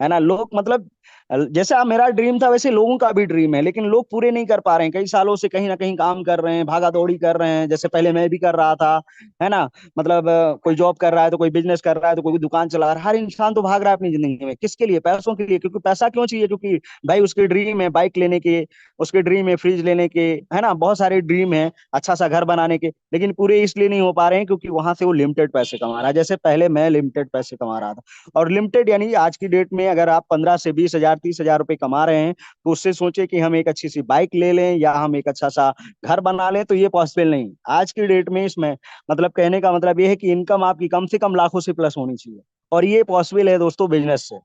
S3: ना। लोग मतलब जैसा मेरा ड्रीम था वैसे लोगों का भी ड्रीम है, लेकिन लोग पूरे नहीं कर पा रहे हैं। कई सालों से कहीं ना कहीं काम कर रहे हैं, भागा दौड़ी कर रहे हैं, जैसे पहले मैं भी कर रहा था, है ना। मतलब कोई जॉब कर रहा है तो कोई बिजनेस कर रहा है तो कोई दुकान चला रहा है। हर इंसान तो भाग रहा है अपनी जिंदगी में, किसके लिए? पैसों के लिए। क्योंकि पैसा क्यों चाहिए? क्योंकि भाई उसके ड्रीम है बाइक लेने के, उसके ड्रीम है फ्रिज लेने के, है ना, बहुत सारे ड्रीम है, अच्छा सा घर बनाने के, लेकिन पूरे इसलिए नहीं हो पा रहे हैं क्योंकि वहां से वो लिमिटेड पैसे कमा रहा है। जैसे पहले मैं लिमिटेड पैसे कमा रहा था, और लिमिटेड यानी आज की डेट में अगर आप 15 से 20 हजार 30 हजार रुपए कमा रहे हैं, तो उससे सोचे कि हम एक अच्छी सी बाइक ले लें या हम एक अच्छा सा घर बना लें, तो ये पॉसिबल नहीं आज की डेट में। इसमें मतलब कहने का मतलब ये है कि इनकम आपकी कम से कम लाखों से प्लस होनी चाहिए, और ये पॉसिबल है दोस्तों बिजनेस से।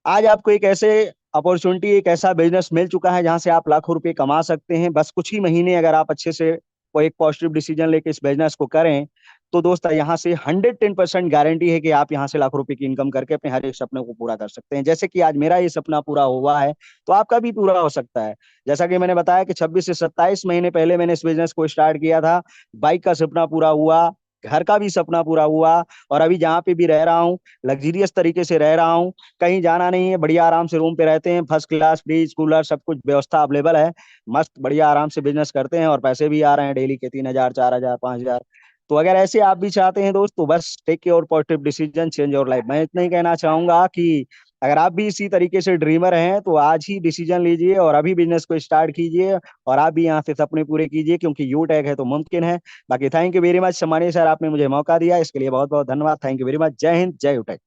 S3: आज आपको एक ऐसे अपॉर्चुनिटी, एक ऐसा बिजनेस मिल चुका है जहां से आप लाखों रुपए कमा सकते हैं। बस कुछ ही महीने अगर आप अच्छे से कोई एक पॉजिटिव डिसीजन लेके इस बिजनेस को करें, तो दोस्त यहाँ से 110% गारंटी है कि आप यहाँ से लाखों रुपए की इनकम करके अपने हर एक सपने को पूरा कर सकते हैं। जैसे कि आज मेरा ये सपना पूरा हुआ है, तो आपका भी पूरा हो सकता है। जैसा कि मैंने बताया कि 26 से 27 महीने पहले मैंने इस बिजनेस को स्टार्ट किया था, बाइक का सपना पूरा हुआ, घर का भी सपना पूरा हुआ, और अभी जहाँ पे भी रह रहा हूँ लग्जरियस तरीके से रह रहा हूँ। कहीं जाना नहीं है, बढ़िया आराम से रूम पे रहते हैं, फर्स्ट क्लास फ्रिज कूलर सब कुछ व्यवस्था अवेलेबल है। मस्त बढ़िया आराम से बिजनेस करते हैं, और पैसे भी आ रहे हैं डेली के 3 हजार 4 हजार 5 हजार। तो अगर ऐसे आप भी चाहते हैं दोस्त, तो बस take your positive decision, change your life. मैं इतना ही कहना चाहूंगा कि अगर आप भी इसी तरीके से ड्रीमर हैं, तो आज ही डिसीजन लीजिए और अभी बिजनेस को स्टार्ट कीजिए, और आप भी यहाँ से सपने पूरे कीजिए, क्योंकि यू टैग है तो मुमकिन है। बाकी थैंक यू वेरी मच सम्मानीय सर, आपने मुझे मौका दिया, इसके लिए बहुत बहुत धन्यवाद। Thank you very much. जय हिंद, जय यूटेक।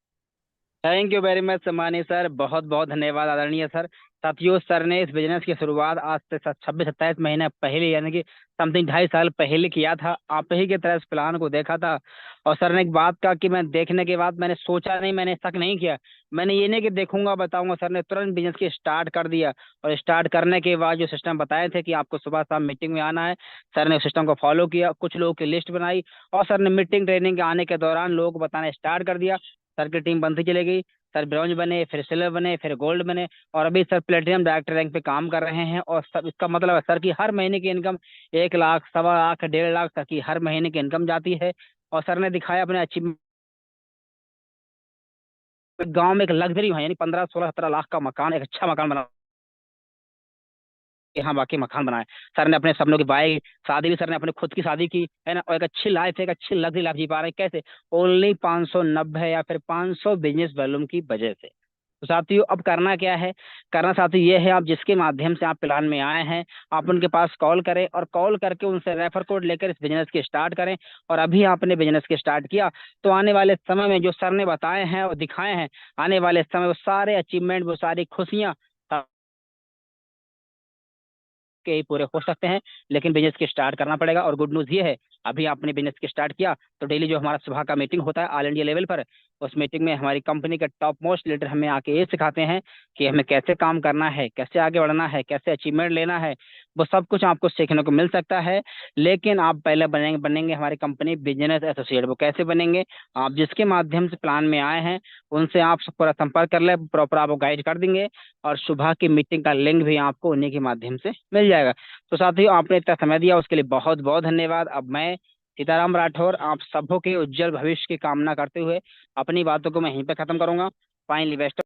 S1: थैंक यू वेरी मच सम्मानीय सर, बहुत बहुत धन्यवाद आदरणीय सर। साथियों, सर ने इस बिजनेस की शुरुआत आज से 26 27 महीने पहले, यानी कि समथिंग 2.5 साल पहले किया था। आप ही की तरह इस प्लान को देखा था, और सर ने एक बात कहा कि मैं देखने के बाद मैंने सोचा नहीं, मैंने शक नहीं किया, मैंने ये नहीं कि देखूंगा बताऊंगा, सर ने तुरंत बिजनेस की स्टार्ट कर दिया। और स्टार्ट करने के बाद जो सिस्टम बताए थे कि आपको सुबह शाम मीटिंग में आना है, सर ने उस सिस्टम को फॉलो किया, कुछ लोगों की लिस्ट बनाई, और सर ने मीटिंग ट्रेनिंग के आने के दौरान लोगों को बताना स्टार्ट कर दिया। सर की टीम बनती चली गई, सर ब्रॉन्ज बने, फिर सिल्वर बने, फिर गोल्ड बने, और अभी सर प्लेटिनम डायरेक्टर रैंक पे काम कर रहे हैं। और सब इसका मतलब है सर की हर महीने की इनकम 1 लाख, 1.25 लाख, 1.5 लाख तक की हर महीने की इनकम जाती है। और सर ने दिखाया अपने अचीवमेंट, गांव में एक लग्जरी है, यानी 15 16 17 लाख का मकान, एक अच्छा मकान बना के, हाँ बाकी मकान बनाए। सर ने अपने सपनों की बाइक, शादी भी सर ने अपने खुद की शादी की, है ना, और एक अच्छी लाइफ, एक अच्छी लग्जरी लाइफ जी पा रहे हैं। कैसे? ओनली 590 या फिर 500 बिजनेस वॉल्यूम की वजह से। तो साथियों, अब करना क्या है? करना साथियों ये है, आप जिसके माध्यम से आप प्लान में आए हैं, आप उनके पास कॉल करें, और कॉल करके उनसे रेफर कोड लेकर इस बिजनेस की स्टार्ट करें। और अभी आपने बिजनेस की स्टार्ट किया, तो आने वाले समय में जो सर ने बताए हैं और दिखाए हैं, आने वाले समय वो सारे अचीवमेंट, वो सारी खुशियां के ही पूरे हो सकते हैं। लेकिन बिजनेस की स्टार्ट करना पड़ेगा। और गुड न्यूज़ ये है, अभी आपने बिजनेस की स्टार्ट किया, तो डेली जो हमारा सुबह का मीटिंग होता है ऑल इंडिया लेवल पर, उस मीटिंग में हमारी कंपनी के टॉप मोस्ट लीडर हमें आके ये सिखाते हैं कि हमें कैसे काम करना है, कैसे आगे बढ़ना है, कैसे अचीवमेंट लेना है। वो सब कुछ आपको सीखने को मिल सकता है। लेकिन आप पहले बनेंगे बनेंगे हमारी कंपनी बिजनेस एसोसिएट। वो कैसे बनेंगे? आप जिसके माध्यम से प्लान में आए हैं, उनसे आप पूरा संपर्क कर ले, प्रॉपर आपको गाइड कर देंगे। और सुबह की मीटिंग का लिंक भी आपको उन्हीं के माध्यम से मिल जाएगा। तो साथियों, आपने इतना समय दिया उसके लिए बहुत बहुत धन्यवाद। अब मैं सीताराम राठौर आप सबों के उज्जवल भविष्य की कामना करते हुए अपनी बातों को मैं यहीं पे खत्म करूंगा। Finally best.